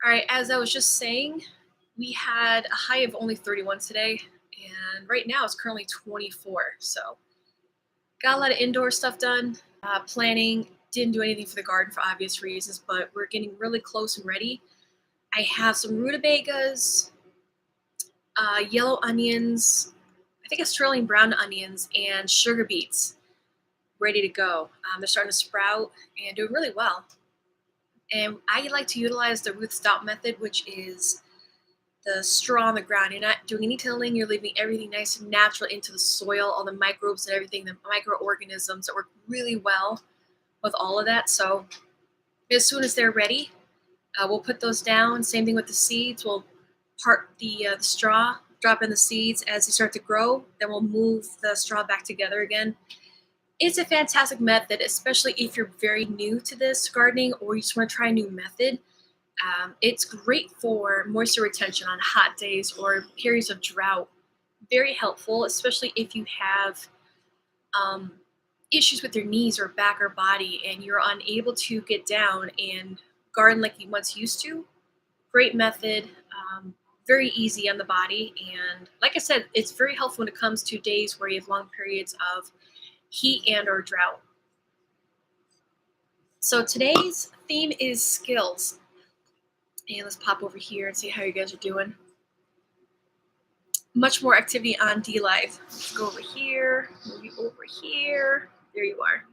All right, as I was just saying, we had a high of only 31 today, and right now it's currently 24. So, got a lot of indoor stuff done. Planning, didn't do anything for the garden for obvious reasons, but we're getting really close and ready. I have some rutabagas, yellow onions, I think Australian brown onions, and sugar beets ready to go. They're starting to sprout and doing really well. And I like to utilize the root stock method, which is the straw on the ground. You're not doing any tilling. You're leaving everything nice and natural into the soil, all the microbes and everything, the microorganisms that work really well with all of that. So as soon as they're ready, we'll put those down. Same thing with the seeds. We'll part the straw, drop in the seeds as they start to grow. Then we'll move the straw back together again. It's a fantastic method, especially if you're very new to this gardening or you just want to try a new method. It's great for moisture retention on hot days or periods of drought. Very helpful, especially if you have issues with your knees or back or body and you're unable to get down and garden like you once used to. Great method, very easy on the body. And like I said, it's very helpful when it comes to days where you have long periods of heat and or drought. So today's theme is skills. And let's pop over here and see how you guys are doing. Much more activity on DLive. Let's go over here, move you over here. There you are.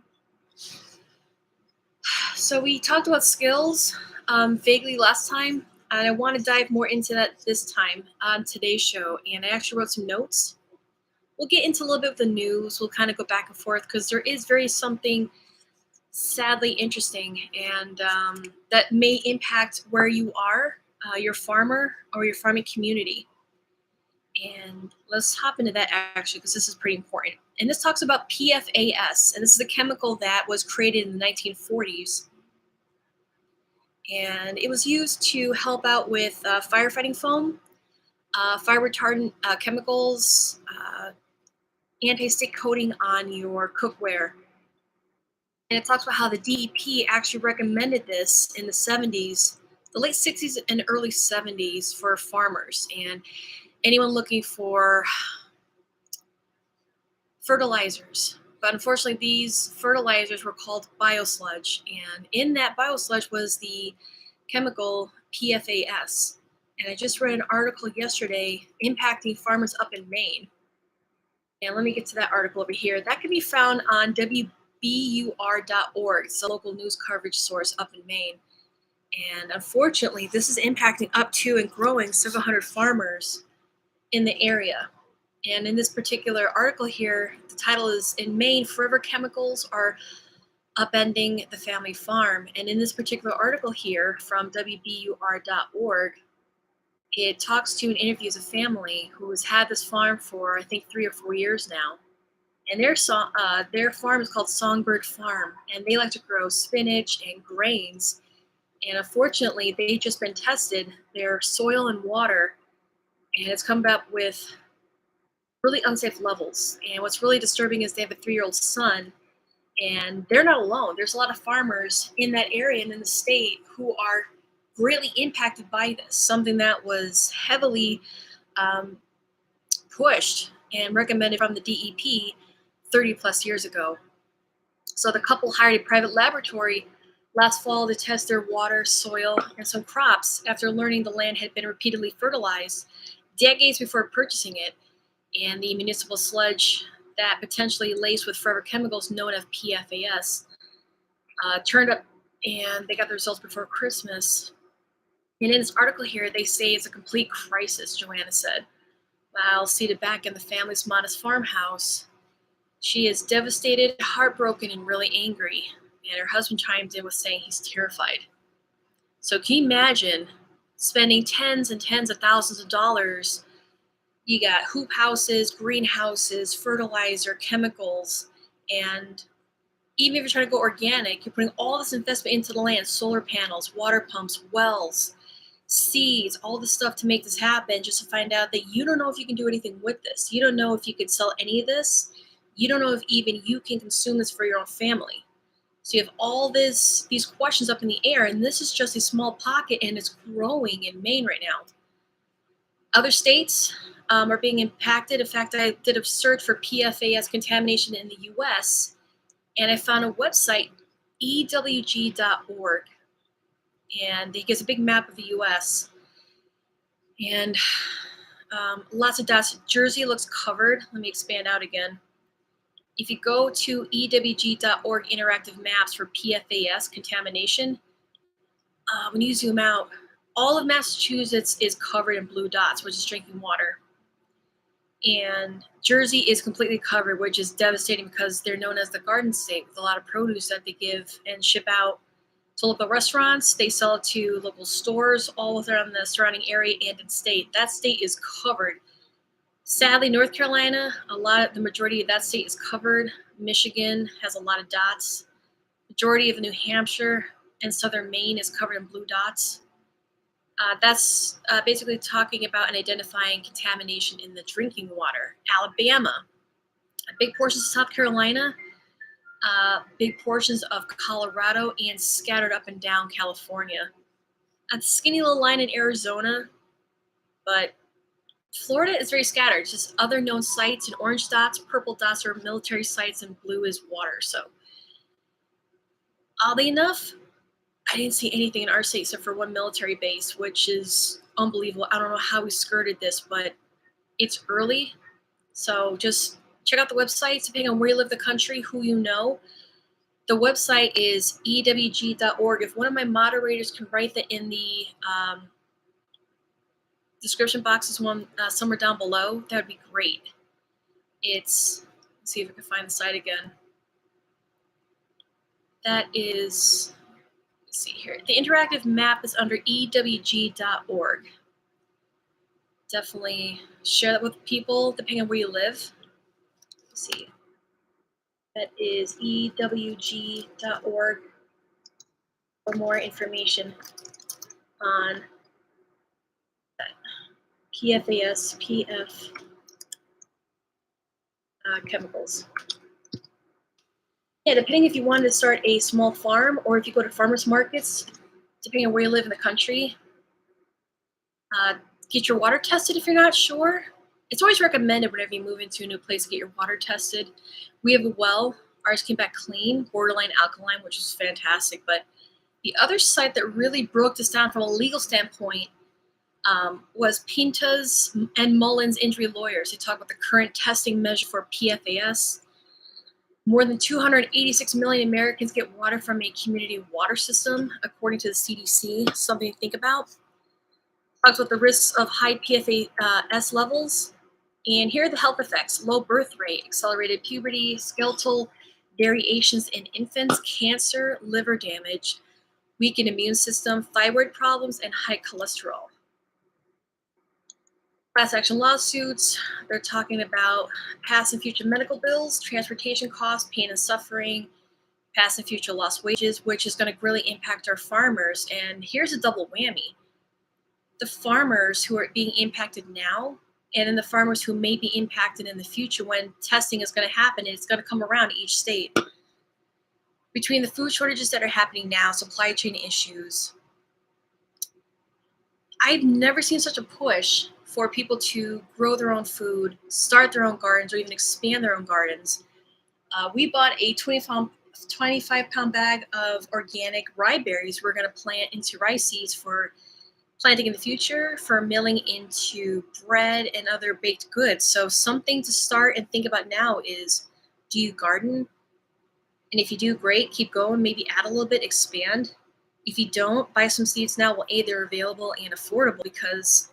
So we talked about skills vaguely last time, and I want to dive more into that this time on today's show. And I actually wrote some notes. We'll get into a little bit of the news. We'll kind of go back and forth because there is very something sadly interesting and that may impact where you are, your farmer or your farming community. And let's hop into that actually because this is pretty important. And this talks about PFAS, and this is a chemical that was created in the 1940s. And it was used to help out with firefighting foam, fire retardant chemicals, anti-stick coating on your cookware. And it talks about how the DEP actually recommended this in the 70s, the late 60s and early 70s for farmers and anyone looking for fertilizers. But unfortunately, these fertilizers were called biosludge. And in that biosludge was the chemical PFAS. And I just read an article yesterday impacting farmers up in Maine. And let me get to that article over here. That can be found on WBUR.org. It's a local news coverage source up in Maine. And unfortunately, this is impacting up to and growing several hundred farmers in the area. And in this particular article here, the title is "In Maine, Forever Chemicals Are Upending the Family Farm." And in this particular article here from WBUR.org, it talks to and interviews a family who has had this farm for, I think, 3 or 4 years now. And their farm is called Songbird Farm, and they like to grow spinach and grains. And unfortunately, they've just been tested, their soil and water, and it's come up with really unsafe levels. And what's really disturbing is they have a 3-year-old son, and they're not alone. There's a lot of farmers in that area and in the state who are greatly impacted by this, something that was heavily pushed and recommended from the DEP 30 plus years ago. So the couple hired a private laboratory last fall to test their water, soil, and some crops after learning the land had been repeatedly fertilized decades before purchasing it, and the municipal sludge that potentially laced with forever chemicals known as PFAS turned up, and they got the results before Christmas. And in this article here, they say it's a complete crisis, Joanna said. While seated back in the family's modest farmhouse, she is devastated, heartbroken, and really angry. And her husband chimed in with saying he's terrified. So can you imagine spending tens and tens of thousands of dollars? You got hoop houses, greenhouses, fertilizer, chemicals, and even if you're trying to go organic, you're putting all this investment into the land, solar panels, water pumps, wells, seeds, all this stuff to make this happen, just to find out that you don't know if you can do anything with this. You don't know if you could sell any of this. You don't know if even you can consume this for your own family. So you have all these questions up in the air, and this is just a small pocket, and it's growing in Maine right now. Other states are being impacted. In fact, I did a search for PFAS contamination in the US, and I found a website, ewg.org, and it gives a big map of the US. And lots of dots. Jersey looks covered. Let me expand out again. If you go to ewg.org interactive maps for PFAS contamination, when you zoom out, all of Massachusetts is covered in blue dots, which is drinking water. And Jersey is completely covered, which is devastating because they're known as the Garden State with a lot of produce that they give and ship out to local restaurants. They sell it to local stores all around the surrounding area and in state. That state is covered. Sadly, North Carolina, the majority of that state is covered. Michigan has a lot of dots. Majority of New Hampshire and southern Maine is covered in blue dots. That's basically talking about and identifying contamination in the drinking water. Alabama, big portions of South Carolina, big portions of Colorado, and scattered up and down California. A skinny little line in Arizona, but Florida is very scattered. Just other known sites and orange dots, purple dots are military sites, and blue is water. So, oddly enough, I didn't see anything in our state except for one military base, which is unbelievable. I don't know how we skirted this, but it's early. So just check out the websites, depending on where you live in the country, who you know. The website is ewg.org. If one of my moderators can write that in the description boxes somewhere down below, that would be great. Let's see if I can find the site again. That is, let's see here. The interactive map is under ewg.org. Definitely share that with people depending on where you live. Let's see. That is ewg.org for more information on that. PFAS, chemicals. Yeah, depending if you wanted to start a small farm or if you go to farmers markets, depending on where you live in the country, get your water tested if you're not sure. It's always recommended whenever you move into a new place, get your water tested. We have a well. Ours came back clean, borderline alkaline, which is fantastic. But the other site that really broke this down from a legal standpoint was Pinta's and Mullins Injury Lawyers. They talk about the current testing measure for PFAS. More than 286 million Americans get water from a community water system, according to the CDC. Something to think about. Talks about the risks of high PFAS levels. And here are the health effects: low birth rate, accelerated puberty, skeletal variations in infants, cancer, liver damage, weakened immune system, thyroid problems, and high cholesterol. Class action lawsuits, they're talking about past and future medical bills, transportation costs, pain and suffering, past and future lost wages, which is going to really impact our farmers. And here's a double whammy. The farmers who are being impacted now, and then the farmers who may be impacted in the future when testing is going to happen, and it's going to come around each state. Between the food shortages that are happening now, supply chain issues, I've never seen such a push for people to grow their own food, start their own gardens, or even expand their own gardens. We bought a 25-pound bag of organic rye berries we're going to plant into rice seeds for planting in the future, for milling into bread and other baked goods. So something to start and think about now is, do you garden? And if you do, great, keep going, maybe add a little bit, expand. If you don't, buy some seeds now. Well, they're available and affordable because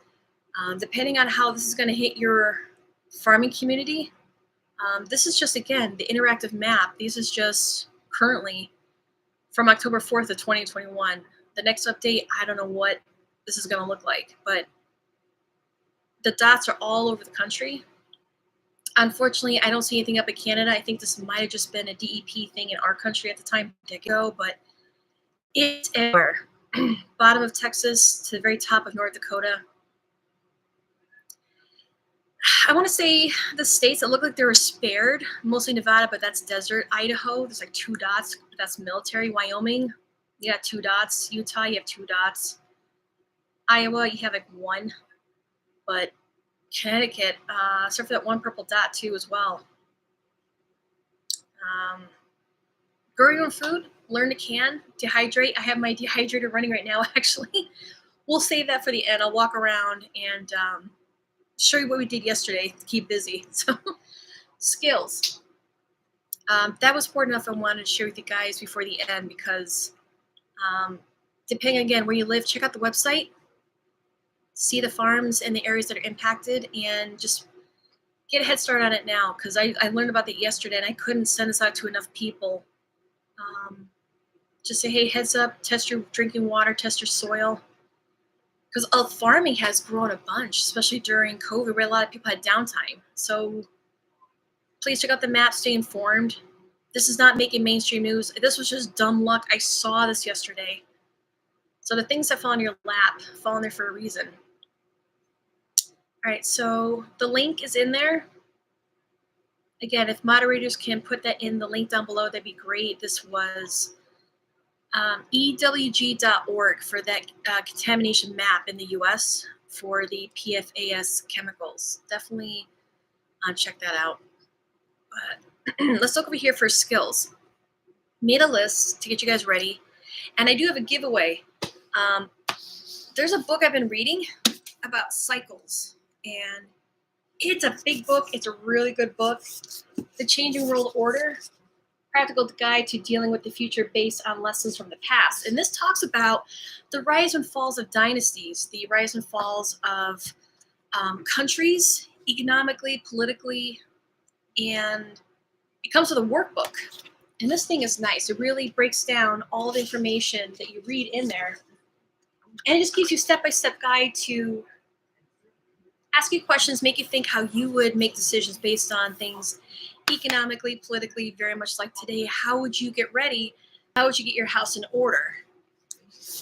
depending on how this is going to hit your farming community, this is just, again, the interactive map. This is just currently from October 4th of 2021. The next update, I don't know what this is going to look like, but the dots are all over the country. Unfortunately, I don't see anything up in Canada. I think this might have just been a DEP thing in our country at the time ago, but it's everywhere. Bottom of Texas to the very top of North Dakota. I want to say the states that look like they were spared, mostly Nevada, but that's desert. Idaho, there's like 2 dots, but that's military. Wyoming, you got 2 dots. Utah, you have 2 dots. Iowa, you have like 1, but Connecticut, except for that 1 purple dot too as well. Grow your own food, learn to can, dehydrate. I have my dehydrator running right now, actually. We'll save that for the end. I'll walk around and show you what we did yesterday to keep busy. So, skills. That was important enough I wanted to share with you guys before the end because depending again where you live, check out the website, see the farms and the areas that are impacted, and just get a head start on it now because I learned about that yesterday and I couldn't send this out to enough people. Just say, hey, heads up, test your drinking water, test your soil. Because farming has grown a bunch, especially during COVID where a lot of people had downtime. So please check out the map, stay informed. This is not making mainstream news. This was just dumb luck. I saw this yesterday. So the things that fall in your lap fall in there for a reason. All right, so the link is in there. Again, if moderators can put that in the link down below, that'd be great. This was EWG.org for that contamination map in the US for the PFAS chemicals. Definitely check that out. But let's look over here for skills. Made a list to get you guys ready. And I do have a giveaway. There's a book I've been reading about cycles. And it's a big book. It's a really good book. The Changing World Order, Practical Guide to Dealing with the Future Based on Lessons from the Past. And this talks about the rise and falls of dynasties, the rise and falls of countries, economically, politically, and it comes with a workbook. And this thing is nice. It really breaks down all the information that you read in there. And it just gives you step-by-step guide to ask you questions, make you think how you would make decisions based on things economically, politically, very much like today. How would you get ready? How would you get your house in order?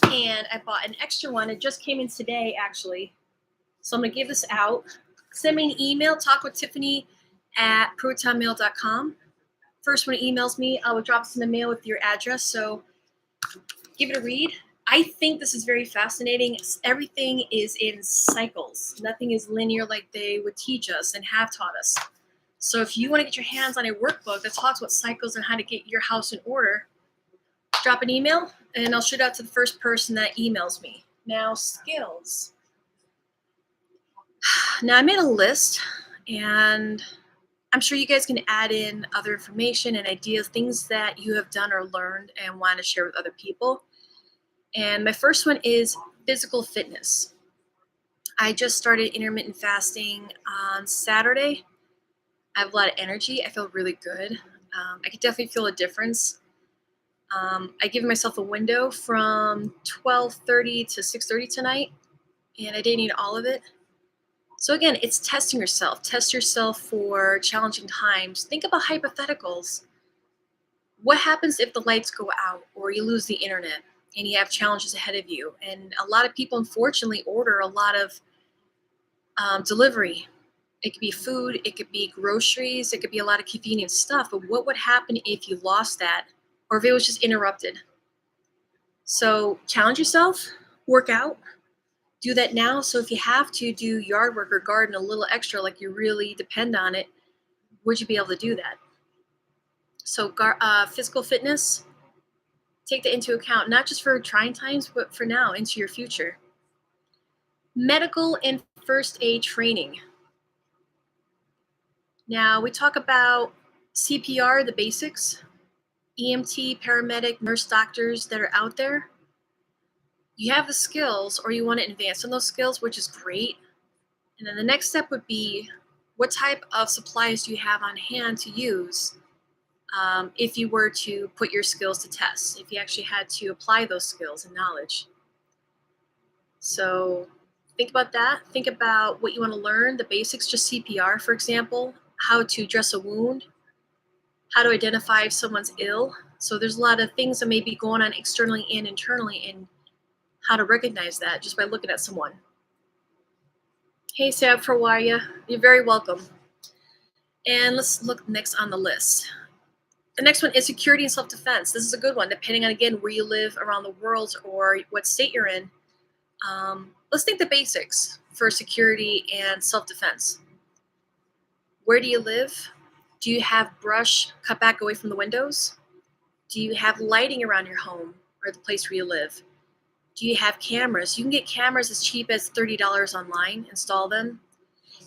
And I bought an extra one. It just came in today, actually. So I'm going to give this out. Send me an email, talkwithtiffany@protonmail.com. First one emails me, I will drop this in the mail with your address. So give it a read. I think this is very fascinating. Everything is in cycles. Nothing is linear like they would teach us and have taught us. So if you want to get your hands on a workbook that talks about cycles and how to get your house in order, drop an email and I'll shoot out to the first person that emails me. Now, skills. Now I made a list and I'm sure you guys can add in other information and ideas, things that you have done or learned and want to share with other people. And my first one is physical fitness. I just started intermittent fasting on Saturday. I have a lot of energy. I feel really good. I could definitely feel a difference. I give myself a window from 12:30 to 6:30 tonight, and I didn't eat all of it. So again, it's testing yourself. Test yourself for challenging times. Think about hypotheticals. What happens if the lights go out or you lose the internet and you have challenges ahead of you? And a lot of people, unfortunately, order a lot of delivery. It could be food, it could be groceries, it could be a lot of convenient stuff. But what would happen if you lost that or if it was just interrupted? So challenge yourself, work out. Do that now. So if you have to do yard work or garden a little extra, like you really depend on it, would you be able to do that? So physical fitness, take that into account, not just for trying times, but for now, into your future. Medical and first aid training. Now we talk about CPR, the basics, EMT, paramedic, nurse, doctors that are out there. You have the skills or you want to advance on those skills, which is great. And then the next step would be, what type of supplies do you have on hand to use if you were to put your skills to test, if you actually had to apply those skills and knowledge. So think about that. Think about what you want to learn, the basics, just CPR, for example, how to dress a wound, how to identify if someone's ill. So there's a lot of things that may be going on externally and internally, and how to recognize that just by looking at someone. Hey, Sab, how are you? You're very welcome. And let's look next on the list. The next one is security and self-defense. This is a good one, depending on, again, where you live around the world or what state you're in. Let's think the basics for security and self-defense. Where do you live? Do you have brush cut back away from the windows? Do you have lighting around your home or the place where you live? Do you have cameras? You can get cameras as cheap as $30 online, install them.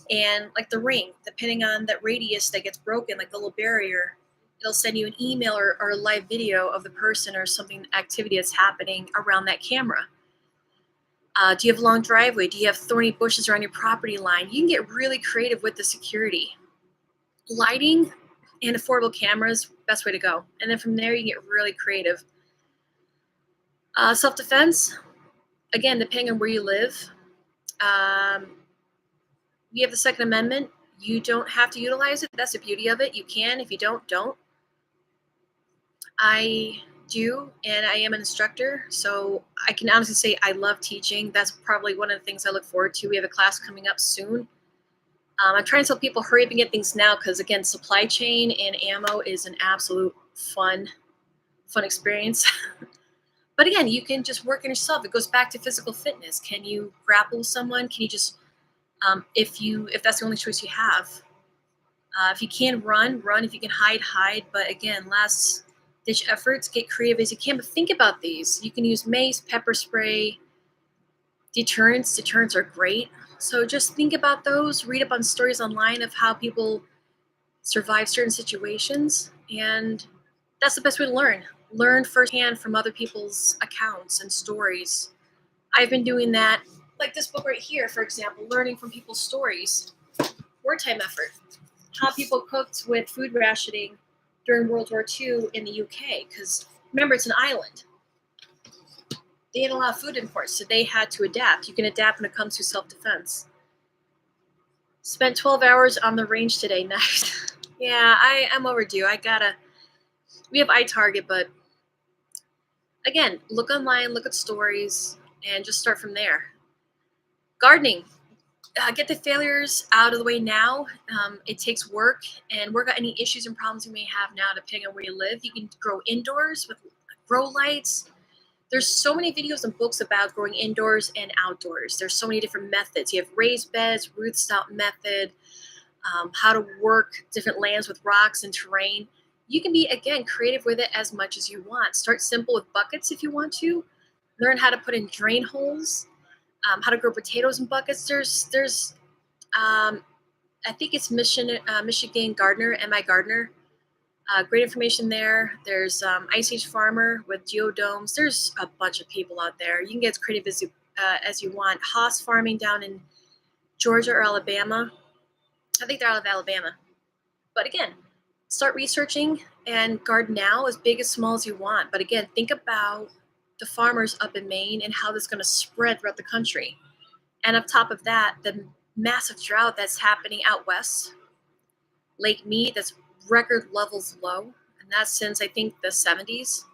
And like the ring, depending on that radius that gets broken, like the little barrier, it'll send you an email or a live video of the person or something, activity that's happening around that camera. Do you have a long driveway? Do you have thorny bushes around your property line? You can get really creative with the security. Lighting and affordable cameras, best way to go. And then from there, you get really creative. Self-defense, again, depending on where you live. You have the Second Amendment. You don't have to utilize it. That's the beauty of it. You can. If you don't. I do, and I am an instructor, so I can honestly say I love teaching. That's probably one of the things I look forward to. We have a class coming up soon. I'm trying to tell people hurry up and get things now because, again, supply chain and ammo is an absolute fun experience. But again, you can just work on yourself. It goes back to physical fitness. Can you grapple with someone? Can you just, if that's the only choice you have? If you can run. If you can hide. But again, last ditch efforts, get creative as you can. But think about these. You can use mace, pepper spray, deterrents. Deterrents are great. So just think about those. Read up on stories online of how people survive certain situations. And that's the best way to learn. Learn firsthand from other people's accounts and stories. I've been doing that, like this book right here, for example, learning from people's stories. Wartime effort. How people cooked with food rationing during World War II in the UK. Because remember, it's an island. They had a lot of food imports, so they had to adapt. You can adapt when it comes to self-defense. Spent 12 hours on the range today. Nice. Yeah, I'm overdue. We have iTarget, but again, look online, look at stories, and just start from there. Gardening. Get the failures out of the way now. It takes work, and work out any issues and problems you may have now, depending on where you live. You can grow indoors with grow lights. There's so many videos and books about growing indoors and outdoors. There's so many different methods. You have raised beds, root stock method, how to work different lands with rocks and terrain. You can be, again, creative with it as much as you want. Start simple with buckets if you want to. Learn how to put in drain holes, how to grow potatoes in buckets. There's I think it's Michigan Gardener, MI Gardener. Great information there. There's Ice Age Farmer with geodomes. There's a bunch of people out there. You can get as creative as you want. Haas Farming down in Georgia or Alabama. I think they're out of Alabama. But again, start researching and garden now as big as small as you want. But again, think about the farmers up in Maine and how this is going to spread throughout the country. And on top of that, the massive drought that's happening out west, Lake Mead, that's record levels low, and that's since I think the 70s.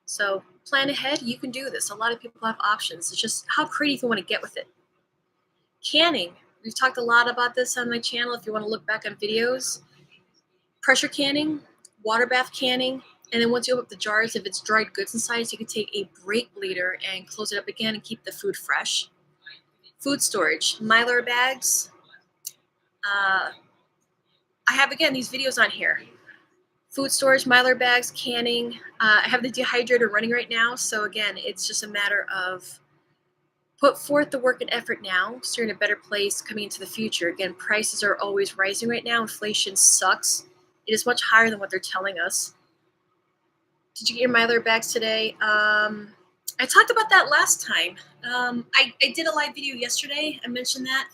So plan ahead. You can do this. A lot of people have options. It's just how creative you want to get with it. Canning. We've talked a lot about this on my channel if you want to look back on videos. Pressure canning, water bath canning, and then once you open up the jars, if it's dried goods inside, you can take a brake bleeder and close it up again and keep the food fresh. Food storage, Mylar bags. I have, again, these videos on here. Food storage, Mylar bags, canning. I have the dehydrator running right now, so again, it's just a matter of put forth the work and effort now so you're in a better place coming into the future. Again, prices are always rising right now. Inflation sucks. It is much higher than what they're telling us. Did you get your Mylar bags today? I talked about that last time. I did a live video yesterday. I mentioned that.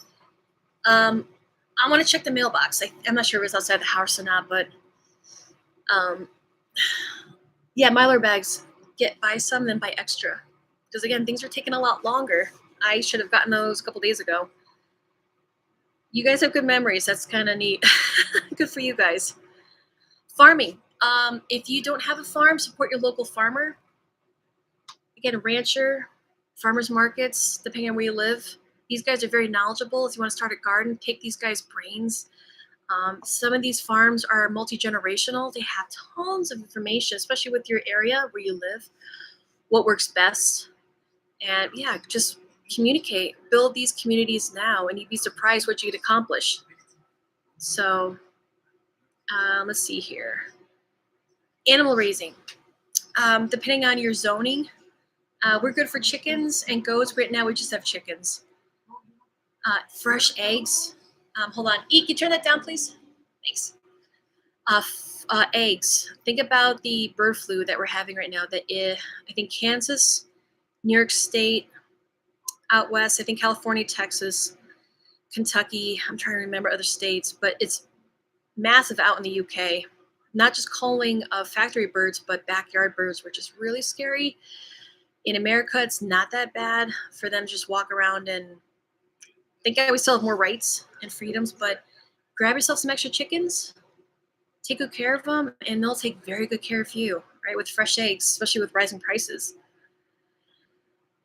I want to check the mailbox. I'm not sure if it's outside the house or not, but yeah, Mylar bags. Buy some, then buy extra. Because again, things are taking a lot longer. I should have gotten those a couple days ago. You guys have good memories. That's kind of neat. Good for you guys. Farming. If you don't have a farm, support your local farmer. Again, a rancher, farmers markets, depending on where you live. These guys are very knowledgeable. If you want to start a garden, pick these guys' brains. Some of these farms are multi-generational. They have tons of information, especially with your area where you live, what works best. And yeah, just communicate, build these communities now, and you'd be surprised what you could accomplish. So let's see here. Animal raising. Depending on your zoning, we're good for chickens and goats. Right now, we just have chickens. Fresh eggs. Hold on. Can you turn that down, please? Thanks. Eggs. Think about the bird flu that we're having right now. I think Kansas, New York State, out west, I think California, Texas, Kentucky. I'm trying to remember other states, but it's massive out in the UK. Not just calling factory birds, but backyard birds, which is really scary. In America, it's not that bad for them to just walk around and think we still have more rights and freedoms, but grab yourself some extra chickens, take good care of them, and they'll take very good care of you, right? With fresh eggs, especially with rising prices.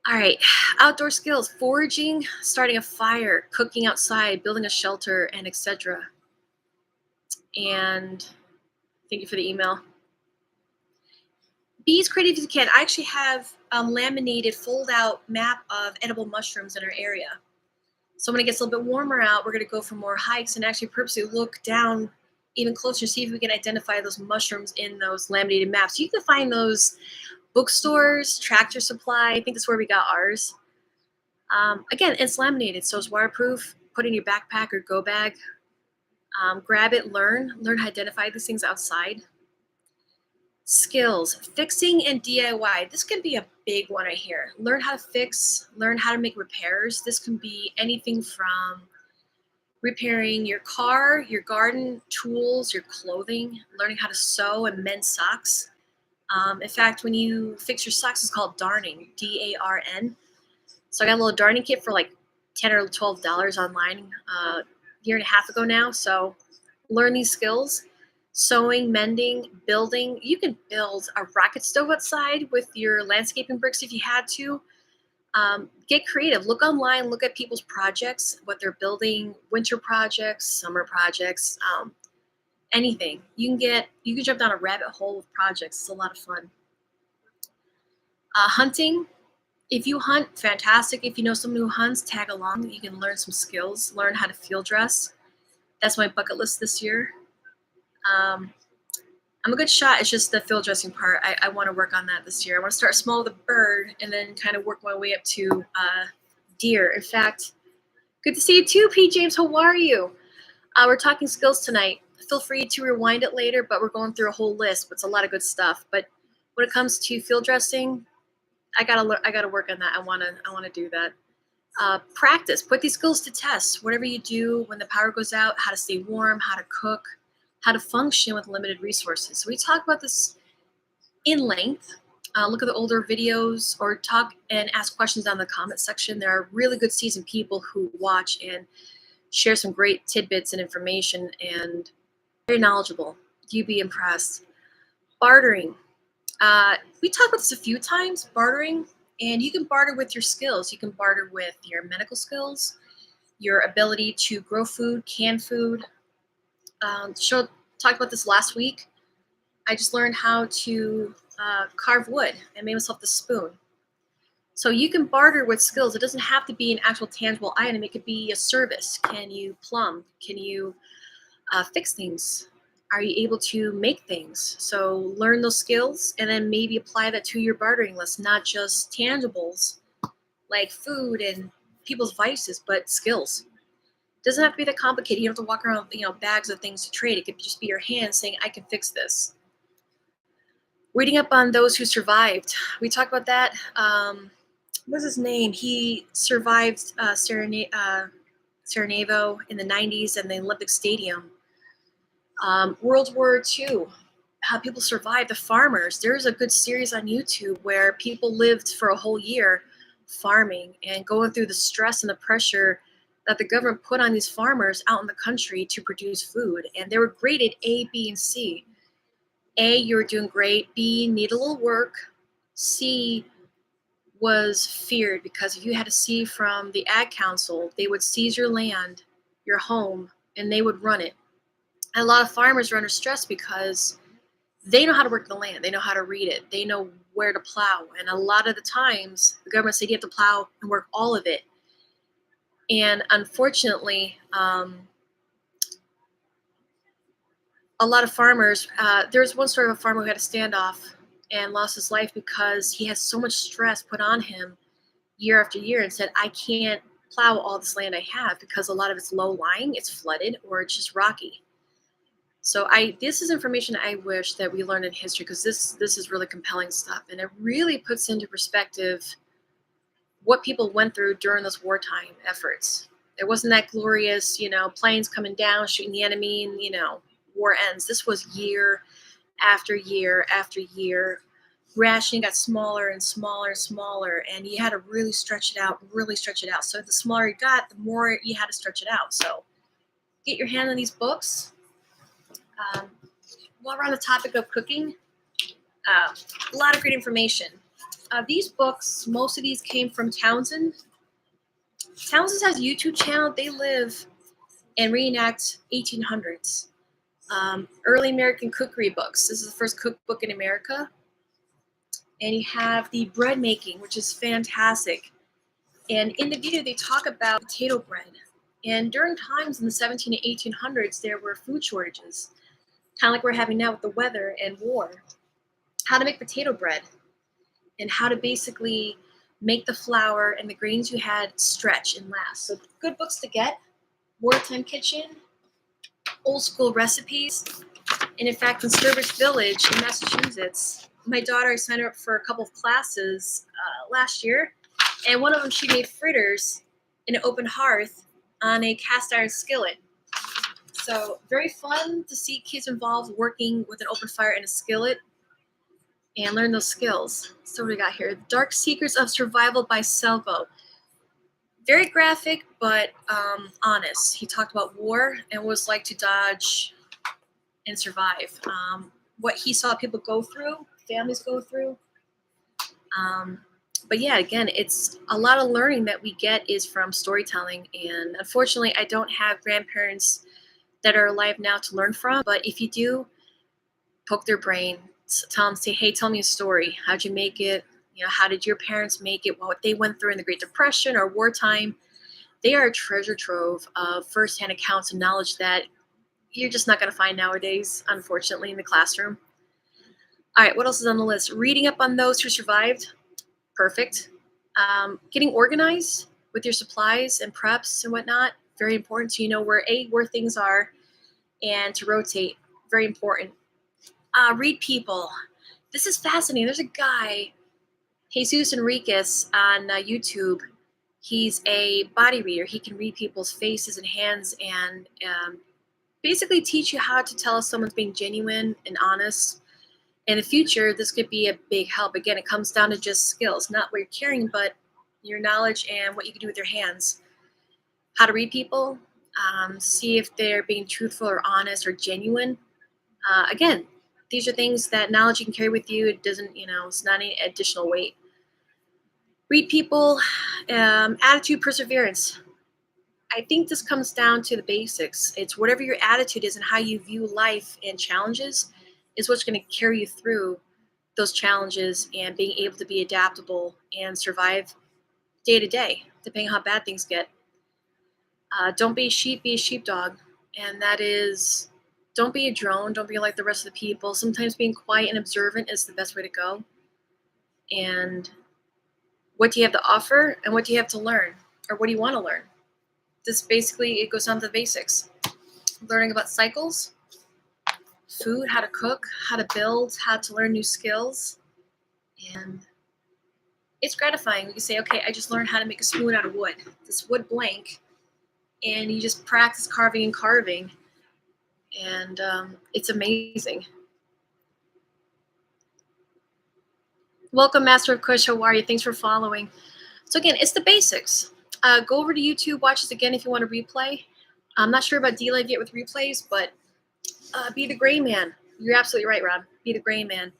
All right, outdoor skills, foraging, starting a fire, cooking outside, building a shelter, and etc. And thank you for the email. Be as creative as you can. I actually have laminated, fold-out map of edible mushrooms in our area. So when it gets a little bit warmer out, we're going to go for more hikes and actually purposely look down even closer, see if we can identify those mushrooms in those laminated maps. You can find those bookstores, Tractor Supply. I think that's where we got ours. Again, it's laminated, so it's waterproof. Put it in your backpack or go bag. Grab it, learn how to identify these things outside. Skills, fixing and DIY. This can be a big one right here. Learn how to fix, learn how to make repairs. This can be anything from repairing your car, your garden, tools, your clothing, learning how to sew and mend socks. In fact, when you fix your socks, it's called darning, D-A-R-N. So I got a little darning kit for like $10 or $12 online a year and a half ago now. So learn these skills. Sewing, mending, building. You can build a rocket stove outside with your landscaping bricks if you had to. Get creative. Look online. Look at people's projects, what they're building, winter projects, summer projects, anything. You can jump down a rabbit hole with projects. It's a lot of fun. Hunting. If you hunt, fantastic. If you know someone who hunts, tag along. You can learn some skills. Learn how to field dress. That's my bucket list this year. I'm a good shot. It's just the field dressing part. I want to work on that this year. I want to start small with a bird and then kind of work my way up to deer. In fact, good to see you too, P. James. How are you? We're talking skills tonight. Feel free to rewind it later, but we're going through a whole list. But it's a lot of good stuff. But when it comes to field dressing, I gotta work on that. I wanna do that. Practice. Put these skills to test. Whatever you do when the power goes out, how to stay warm, how to cook, how to function with limited resources. So we talk about this in length. Look at the older videos or talk and ask questions down in the comment section. There are really good seasoned people who watch and share some great tidbits and information and very knowledgeable. You'd be impressed. Bartering. We talked about this a few times, bartering, and you can barter with your skills. You can barter with your medical skills, your ability to grow food, can food. Talked about this last week. I just learned how to carve wood and made myself the spoon. So you can barter with skills. It doesn't have to be an actual tangible item. It could be a service. Can you plumb? Can you fix things? Are you able to make things? So learn those skills and then maybe apply that to your bartering list, not just tangibles like food and people's vices, but skills. Doesn't have to be that complicated. You don't have to walk around with, bags of things to trade. It could just be your hand saying, I can fix this. Reading up on those who survived. We talked about that. What's his name? He survived Sarajevo in the 90s and the Olympic Stadium. World War II, how people survived, the farmers. There's a good series on YouTube where people lived for a whole year farming and going through the stress and the pressure that the government put on these farmers out in the country to produce food. And they were graded A, B, and C. A, you were doing great. B, need a little work. C, was feared because if you had to see from the Ag Council, they would seize your land, your home, and they would run it. And a lot of farmers are under stress because they know how to work the land. They know how to read it. They know where to plow. And a lot of the times, the government said you have to plow and work all of it. And unfortunately, a lot of farmers, there's one story of a farmer who had a standoff and lost his life because he has so much stress put on him year after year and said, I can't plow all this land I have because a lot of it's low lying, it's flooded, or it's just rocky. So this is information I wish that we learned in history, because this is really compelling stuff, and it really puts into perspective what people went through during those wartime efforts. It wasn't that glorious, planes coming down, shooting the enemy, and war ends. This was year after year after year. Rationing got smaller and smaller and smaller, and you had to really stretch it out, So the smaller you got, the more you had to stretch it out. So get your hand on these books. While we're on the topic of cooking, a lot of great information. These books, most of these came from Townsend. Townsend has a YouTube channel. They live and reenact 1800s. Early American cookery books. This is the first cookbook in America. And you have the bread making, which is fantastic. And in the video, they talk about potato bread. And during times in the 17 to 1800s, there were food shortages, kind of like we're having now with the weather and war. How to make potato bread and how to basically make the flour and the grains you had stretch and last. So good books to get. Wartime Kitchen, old school recipes. And in fact, in Sturbridge Village in Massachusetts, my daughter signed her up for a couple of classes last year. And one of them, she made fritters in an open hearth on a cast iron skillet. So very fun to see kids involved working with an open fire and a skillet and learn those skills. So what do we got here? Dark Secrets of Survival by Selvo. Very graphic, but honest. He talked about war and what it's like to dodge and survive. What he saw people go through, families go through. But yeah, again, it's a lot of learning that we get is from storytelling. And unfortunately, I don't have grandparents that are alive now to learn from. But if you do, poke their brain. Tell them, say, hey, tell me a story. How'd you make it? How did your parents make it? What they went through in the Great Depression or wartime. They are a treasure trove of firsthand accounts and knowledge that you're just not going to find nowadays, unfortunately, in the classroom. All right, what else is on the list? Reading up on those who survived. Perfect. Getting organized with your supplies and preps and whatnot. Very important to where things are and to rotate. Very important. Read people. This is fascinating. There's a guy, Jesus Enriquez, on YouTube. He's a body reader. He can read people's faces and hands and basically teach you how to tell if someone's being genuine and honest. In the future, this could be a big help. Again, it comes down to just skills, not what you're carrying, but your knowledge and what you can do with your hands. How to read people, see if they're being truthful or honest or genuine. Again, these are things that knowledge you can carry with you. It doesn't, it's not any additional weight. Read people, attitude, perseverance. I think this comes down to the basics. It's whatever your attitude is and how you view life and challenges is what's going to carry you through those challenges and being able to be adaptable and survive day to day, depending on how bad things get. Don't be a sheep, be a sheepdog. And that is, don't be a drone. Don't be like the rest of the people. Sometimes being quiet and observant is the best way to go. And what do you have to offer and what do you have to learn? Or what do you want to learn? This basically, it goes down to the basics. Learning about cycles, food, how to cook, how to build, how to learn new skills. And it's gratifying. You can say, okay, I just learned how to make a spoon out of wood. This wood blank. And you just practice carving. And it's amazing. Welcome, Master of Kush. How are you? Thanks for following. So again, it's the basics. Go over to YouTube, watch this again if you want to replay. I'm not sure about DLive yet with replays, but be the gray man. You're absolutely right, Rob. Be the gray man.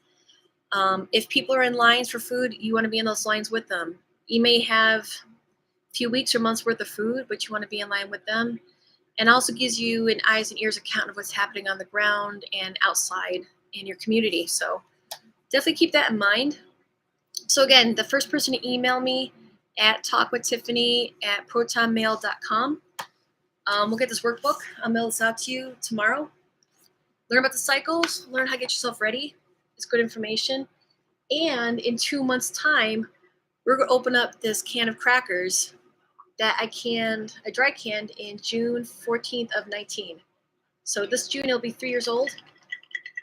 If people are in lines for food, you want to be in those lines with them. You may have a few weeks or months worth of food, but you want to be in line with them. And also gives you an eyes and ears account of what's happening on the ground and outside in your community. So definitely keep that in mind. So again, the first person to email me at talkwithtiffany@protonmail.com. We'll get this workbook. I'll mail this out to you tomorrow. Learn about the cycles, learn how to get yourself ready. It's good information. And in 2 months' time, we're going to open up this can of crackers that I dry canned in June 14th of 19. So this June, it'll be 3 years old.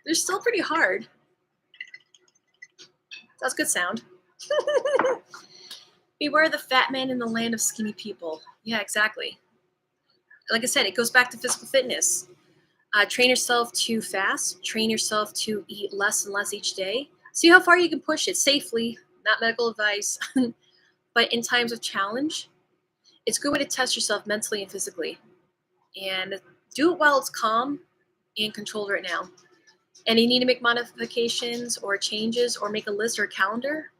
They're still pretty hard. That's good sound. Beware the fat man in the land of skinny people. Yeah, exactly. Like I said, it goes back to physical fitness. Train yourself to fast. Train yourself to eat less and less each day. See how far you can push it safely, not medical advice, but in times of challenge. It's a good way to test yourself mentally and physically. And do it while it's calm and controlled right now. And you need to make modifications or changes or make a list or a calendar.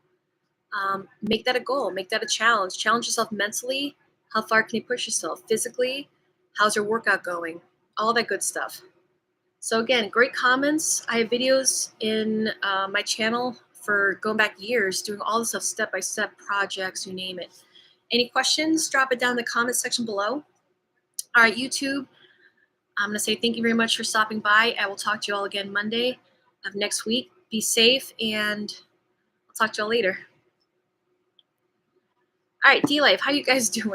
Make that a goal. Make that a challenge. Challenge yourself mentally. How far can you push yourself? Physically, how's your workout going? All that good stuff. So again, great comments. I have videos in my channel for going back years, doing all this stuff, step-by-step projects, you name it. Any questions, drop it down in the comment section below. All right, YouTube, I'm going to say thank you very much for stopping by. I will talk to you all again Monday of next week. Be safe, and I'll talk to you all later. All right, DLive, how you guys doing?